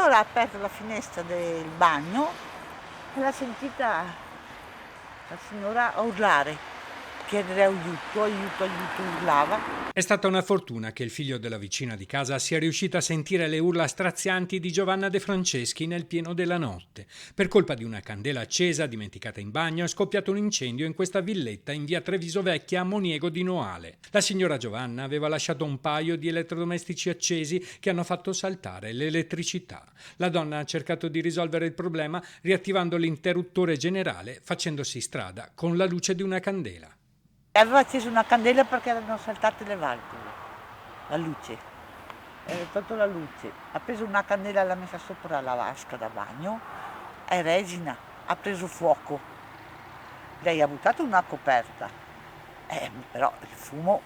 allora ha aperto la finestra del bagno e l'ha sentita la signora urlare, chiedere aiuto, aiuto, aiuto, urlava. È stata una fortuna che il figlio della vicina di casa sia riuscito a sentire le urla strazianti di Giovanna De Franceschi nel pieno della notte. Per colpa di una candela accesa dimenticata in bagno è scoppiato un incendio in questa villetta in via Treviso Vecchia a Moniego di Noale. La signora Giovanna aveva lasciato un paio di elettrodomestici accesi che hanno fatto saltare l'elettricità. La donna ha cercato di risolvere il problema riattivando l'interruttore generale facendosi strada con la luce di una candela. Aveva acceso una candela perché erano saltate le valvole, la luce. Aveva tolto la luce, ha preso una candela e l'ha messa sopra la vasca da bagno e Regina ha preso fuoco. Lei ha buttato una coperta, però il fumo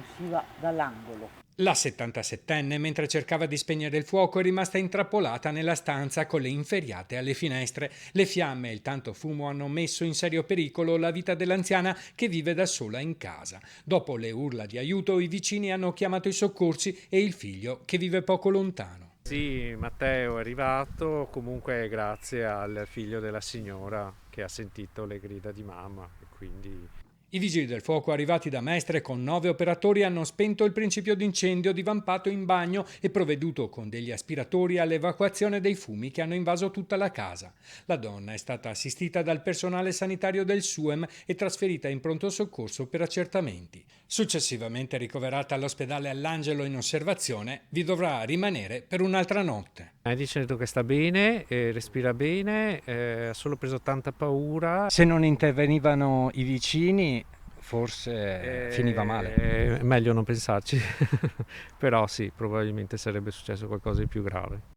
usciva dall'angolo. La 77enne, mentre cercava di spegnere il fuoco, è rimasta intrappolata nella stanza con le inferriate alle finestre. Le fiamme e il tanto fumo hanno messo in serio pericolo la vita dell'anziana che vive da sola in casa. Dopo le urla di aiuto, i vicini hanno chiamato i soccorsi e il figlio, che vive poco lontano. Sì, Matteo è arrivato, comunque grazie al figlio della signora che ha sentito le grida di mamma e quindi. I vigili del fuoco arrivati da Mestre con 9 operatori hanno spento il principio d'incendio divampato in bagno e provveduto con degli aspiratori all'evacuazione dei fumi che hanno invaso tutta la casa. La donna è stata assistita dal personale sanitario del SUEM e trasferita in pronto soccorso per accertamenti. Successivamente ricoverata all'ospedale All'Angelo in osservazione, vi dovrà rimanere per un'altra notte. Mi dice che sta bene, respira bene, ha solo preso tanta paura. Se non intervenivano i vicini, forse finiva male. È meglio non pensarci, però sì, probabilmente sarebbe successo qualcosa di più grave.